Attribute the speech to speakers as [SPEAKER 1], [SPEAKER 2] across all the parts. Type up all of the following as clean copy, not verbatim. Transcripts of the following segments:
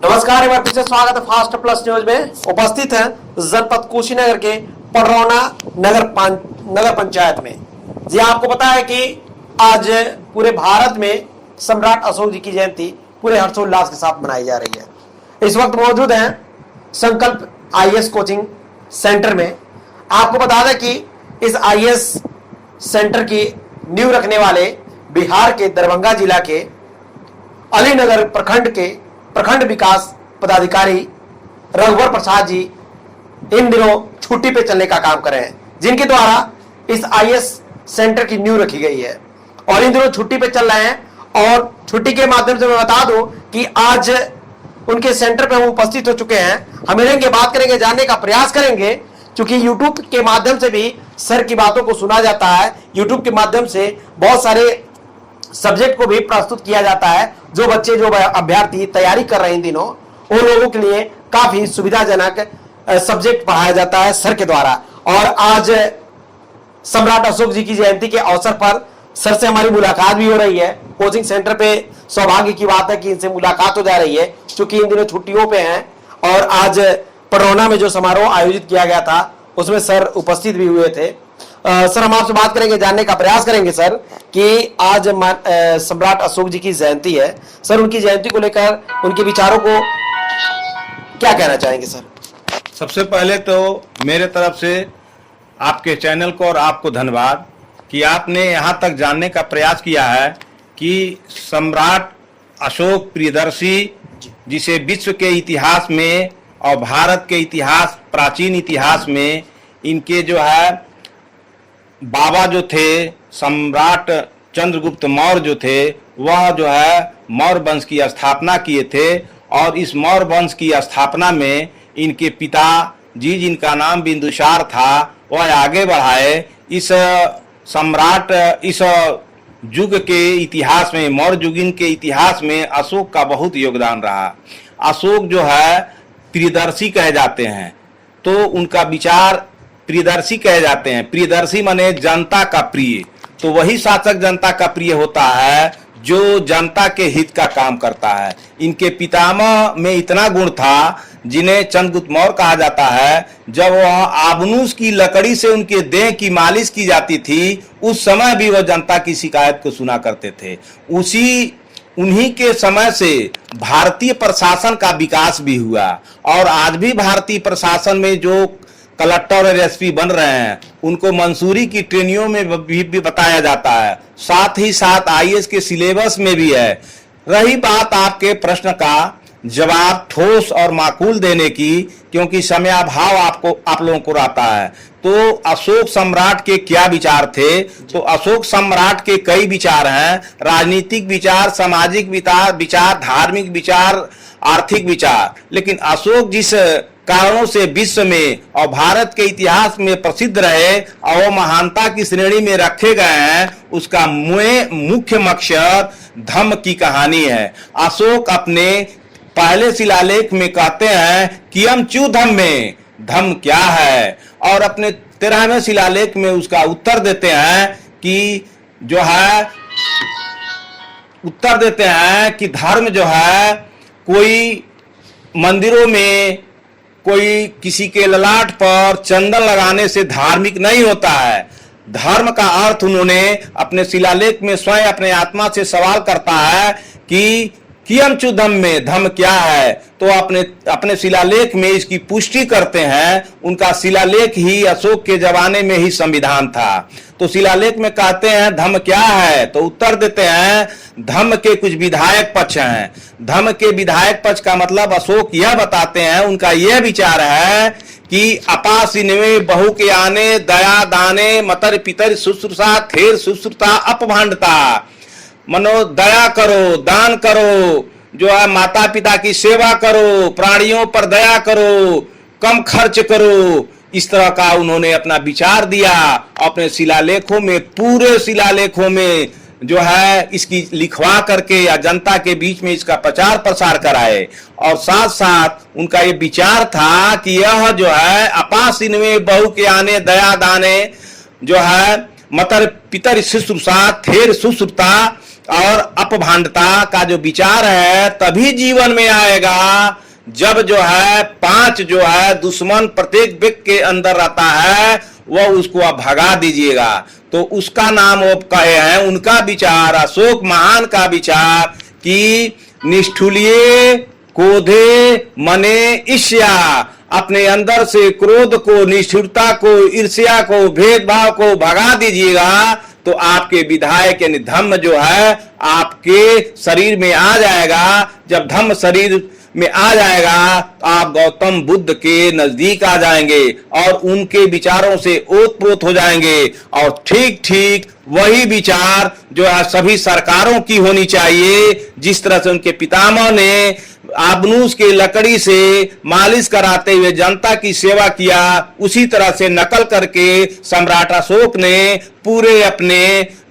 [SPEAKER 1] नमस्कार, एक बार फिर से स्वागत है फास्ट प्लस न्यूज में। उपस्थित हैं जनपद कुशीनगर के पडरौना नगर पंचायत में। जी आपको पता है कि आज पूरे भारत में सम्राट अशोक जी की जयंती पूरे हर्षोल्लास के साथ मनाई जा रही है। इस वक्त मौजूद हैं संकल्प आईएएस कोचिंग सेंटर में। आपको बता दें कि इस आईएएस सेंटर की नींव रखने वाले बिहार के दरभंगा जिला के अलीनगर प्रखंड विकास पदाधिकारी रघुवर प्रसाद जी इन दिनों छुट्टी पे चलने का काम कर रहे हैं, जिनके द्वारा इस आईएएस सेंटर की नींव रखी गई है और इन दिनों छुट्टी पे चल रहे हैं। और छुट्टी के माध्यम से मैं बता दूं कि आज उनके सेंटर पे हम उपस्थित हो चुके हैं। हम मिलेंगे, बात करेंगे, जानने का प्रयास करेंगे, क्योंकि यूट्यूब के माध्यम से भी सर की बातों को सुना जाता है। यूट्यूब के माध्यम से बहुत सारे सब्जेक्ट को भी प्रस्तुत किया जाता है। जो बच्चे, जो अभ्यर्थी तैयारी कर रहे हैं इन दिनों, उन लोगों के लिए काफी सुविधाजनक सब्जेक्ट पढ़ाया जाता है सर के द्वारा। और आज सम्राट अशोक जी की जयंती के अवसर पर सर से हमारी मुलाकात भी हो रही है। कोचिंग सेंटर पे सौभाग्य की बात है कि इनसे मुलाकात हो जा रही है, क्योंकि इन दिनों छुट्टियों पे हैं। और आज पडरौना में जो समारोह आयोजित किया गया था उसमें सर उपस्थित भी हुए थे। सर, हम आपसे बात करेंगे, जानने का प्रयास करेंगे सर कि आज सम्राट अशोक जी की जयंती है। सर, उनकी जयंती को लेकर उनके विचारों को क्या कहना चाहेंगे सर?
[SPEAKER 2] सबसे पहले तो मेरे तरफ से आपके चैनल को और आपको धन्यवाद कि आपने यहाँ तक जानने का प्रयास किया है कि सम्राट अशोक प्रियदर्शी, जिसे विश्व के इतिहास में और भारत के इतिहास, प्राचीन इतिहास में इनके जो है बाबा जो थे सम्राट चंद्रगुप्त मौर्य जो थे, वह जो है मौर्य वंश की स्थापना किए थे। और इस मौर्य वंश की स्थापना में इनके पिता जी, जिनका नाम बिंदुसार था, वह आगे बढ़ाए। इस सम्राट, इस युग के इतिहास में, मौर्य युग के इतिहास में अशोक का बहुत योगदान रहा। अशोक जो है प्रियदर्शी कहे जाते हैं, तो उनका विचार प्रियदर्शी कहे जाते हैं। प्रियदर्शी माने जनता का प्रिय, तो वही शासक जनता का प्रिय होता है जो जनता के हित का काम करता है। इनके पितामह में इतना गुण था, जिन्हें चंद्रगुप्त मौर्य कहा जाता है। जब वह आबनूस की लकड़ी से उनके देह की मालिश की जाती थी, उस समय भी वह जनता की शिकायत को सुना करते थे। उन्हीं के समय से भारतीय प्रशासन का विकास भी हुआ। और आज भी भारतीय प्रशासन में जो कलेक्टर और एसपी बन रहे हैं, उनको मंसूरी की ट्रेनियों में भी बताया जाता है। साथ ही साथ आईएएस के सिलेबस में भी है। रही बात आपके प्रश्न का जवाब ठोस और माकूल देने की, क्योंकि समयाभाव आप लोगों को रहता है, तो अशोक सम्राट के क्या विचार थे? तो अशोक सम्राट के कई विचार हैं। राजनीतिक विचार, सामाजिक विचार, धार्मिक विचार, आर्थिक विचार। लेकिन अशोक जिस कारणों से विश्व में और भारत के इतिहास में प्रसिद्ध रहे और महानता की श्रेणी में रखे गए हैं, उसका मुख्य मकसद धम्म की कहानी है। अशोक अपने पहले शिलालेख में कहते हैं कियम च्यू धम्मे, धम्म क्या है? और अपने 13वें शिलालेख में उसका उत्तर देते हैं कि जो है, उत्तर देते हैं कि धर्म जो है कोई मंदिरों में, कोई किसी के ललाट पर चंदन लगाने से धार्मिक नहीं होता है। धर्म का अर्थ उन्होंने अपने शिलालेख में स्वयं अपने आत्मा से सवाल करता है कि कियम च्यू धम्मे, धम्म क्या है? तो अपने शिलालेख में इसकी पुष्टि करते हैं। उनका शिलालेख ही अशोक के जमाने में ही संविधान था। तो शिलालेख में कहते हैं धम्म क्या है? तो उत्तर देते हैं धम्म के कुछ विधायक पक्ष हैं। धम्म के विधायक पक्ष का मतलब अशोक यह बताते हैं, उनका यह विचार है कि अपासिनवे बहु के आने, दया दाने, मतर पितर शुश्रूषा, थेर शुश्रूषा अपभांडता। मनो दया करो, दान करो, जो है माता पिता की सेवा करो, प्राणियों पर दया करो, कम खर्च करो। इस तरह का उन्होंने अपना विचार दिया। अपने शिलालेखों में, पूरे शिलालेखों में जो है इसकी लिखवा करके या जनता के बीच में इसका प्रचार प्रसार कराए। और साथ साथ उनका ये विचार था कि यह जो है अपासिनवे बहु के आने, दया दाने, जो है मतर पितर शुश्रूषा, थेर शुश्रूषा, और अपभांडता का जो विचार है तभी जीवन में आएगा जब जो है 5 जो है दुश्मन प्रत्येक व्यक्ति के अंदर रहता है वह उसको आप भगा दीजिएगा। तो उसका नाम वो कहे हैं, उनका विचार अशोक महान का विचार कि निष्ठुलिए क्रोधे मने ईर्ष्या, अपने अंदर से क्रोध को, निष्ठुरता को, ईर्ष्या को, भेदभाव को भगा दीजिएगा तो आपके विधायक यानी धम्म जो है आपके शरीर में आ जाएगा। जब धम्म शरीर में आ जाएगा तो आप गौतम बुद्ध के नजदीक आ जाएंगे और उनके विचारों से ओतप्रोत हो जाएंगे। और ठीक ठीक वही विचार जो है सभी सरकारों की होनी चाहिए। जिस तरह से उनके पितामह ने आबनूस के लकड़ी से मालिश कराते हुए जनता की सेवा किया, उसी तरह से नकल करके सम्राट अशोक ने पूरे अपने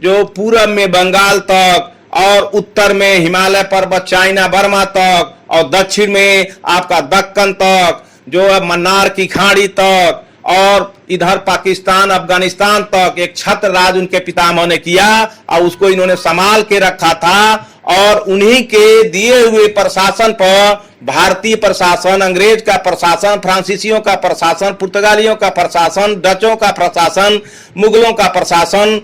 [SPEAKER 2] जो पूरब में बंगाल तक और उत्तर में हिमालय पर्वत चाइना बर्मा तक और दक्षिण में आपका दक्कन तक जो है मन्नार की खाड़ी तक और इधर पाकिस्तान अफगानिस्तान तक एक छत्र राज उनके पितामह ने किया और उसको इन्होंने संभाल के रखा था। और उन्हीं के दिए हुए प्रशासन पर भारतीय प्रशासन, अंग्रेज का प्रशासन, फ्रांसीसियों का प्रशासन, पुर्तगालियों का प्रशासन, डचों का प्रशासन, मुगलों का प्रशासन,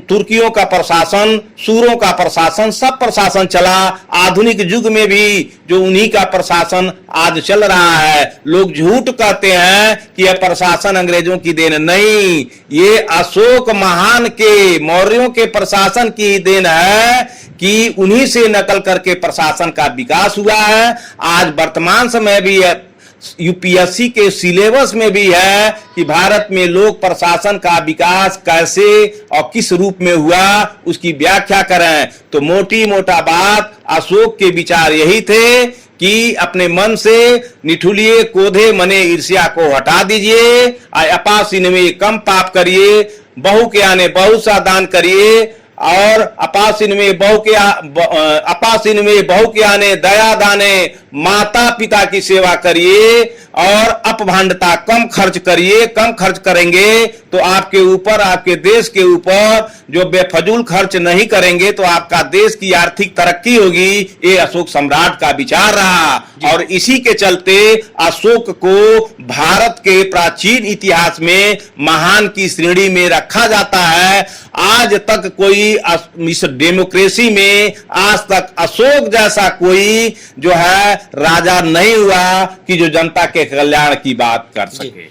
[SPEAKER 2] तुर्कियों का प्रशासन, सूरों का प्रशासन, सब प्रशासन चला। आधुनिक युग में भी जो उन्हीं का प्रशासन आज चल रहा है। लोग झूठ कहते हैं कि यह प्रशासन अंग्रेजों की देन, नहीं, ये अशोक महान के, मौर्यों के प्रशासन की देन है कि उन्हीं से नकल करके प्रशासन का विकास हुआ है। आज वर्तमान समय भी है, यूपीएससी के सिलेबस में भी है कि भारत में लोक प्रशासन का विकास कैसे और किस रूप में हुआ उसकी व्याख्या करें। तो मोटी मोटा बात अशोक के विचार यही थे कि अपने मन से निठुलिए क्रोधे मने ईर्ष्या को हटा दीजिए, अपासीन में कम पाप करिए, बहु के आने बहु सा दान करिए और अपासीन में बहु के आने दया दाने, माता पिता की सेवा करिए और अपभांडता कम खर्च करिए। कम खर्च करेंगे तो आपके ऊपर, आपके देश के ऊपर जो बेफजूल खर्च नहीं करेंगे तो आपका देश की आर्थिक तरक्की होगी। ये अशोक सम्राट का विचार रहा और इसी के चलते अशोक को भारत के प्राचीन इतिहास में महान की श्रेणी में रखा जाता है। आज तक कोई इस डेमोक्रेसी में आज तक अशोक जैसा कोई जो है राजा नहीं हुआ कि जो जनता के कल्याण की बात कर सके।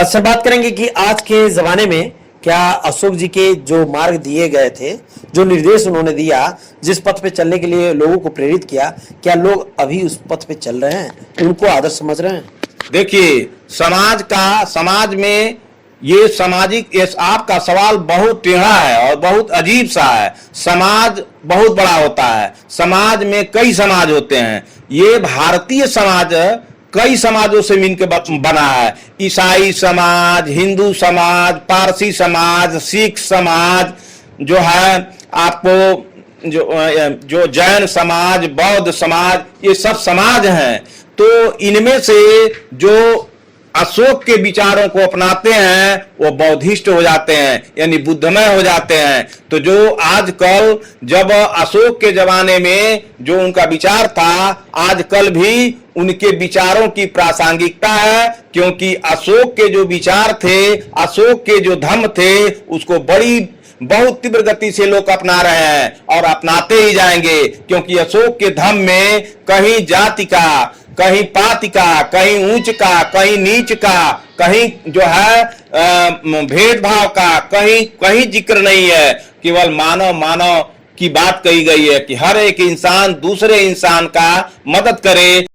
[SPEAKER 1] सर, बात करेंगे कि आज के जमाने में क्या अशोक जी के जो मार्ग दिए गए थे, जो निर्देश उन्होंने दिया, जिस पथ पे चलने के लिए लोगों को प्रेरित किया, क्या लोग अभी उस पथ पे चल रहे हैं, उनको आदर्श समझ रहे हैं?
[SPEAKER 2] देखिए, समाज में ये सामाजिक, आपका सवाल बहुत टेढ़ा है और बहुत अजीब सा है। समाज बहुत बड़ा होता है, समाज में कई समाज होते हैं। ये भारतीय समाज कई समाजों से मिलकर बना है। ईसाई समाज, हिंदू समाज, पारसी समाज, सिख समाज जो है, आपको जो जैन समाज, बौद्ध समाज, ये सब समाज हैं। तो इनमें से जो अशोक के विचारों को अपनाते हैं वो बौद्धिस्ट हो जाते हैं, यानी बुद्धमय हो जाते हैं। तो जो आजकल, जब अशोक के जमाने में जो उनका विचार था, आजकल भी उनके विचारों की प्रासंगिकता है, क्योंकि अशोक के जो विचार थे, अशोक के जो धम्म थे, उसको बहुत तीव्र गति से लोग अपना रहे हैं और अपनाते ही जाएंगे। क्योंकि अशोक के धम्म में कहीं जाति का, कहीं पाति का, कहीं ऊंच का, कहीं नीच का, कहीं जो है भेदभाव का कहीं जिक्र नहीं है। केवल मानव की बात कही गई है कि हर एक इंसान दूसरे इंसान का मदद करे।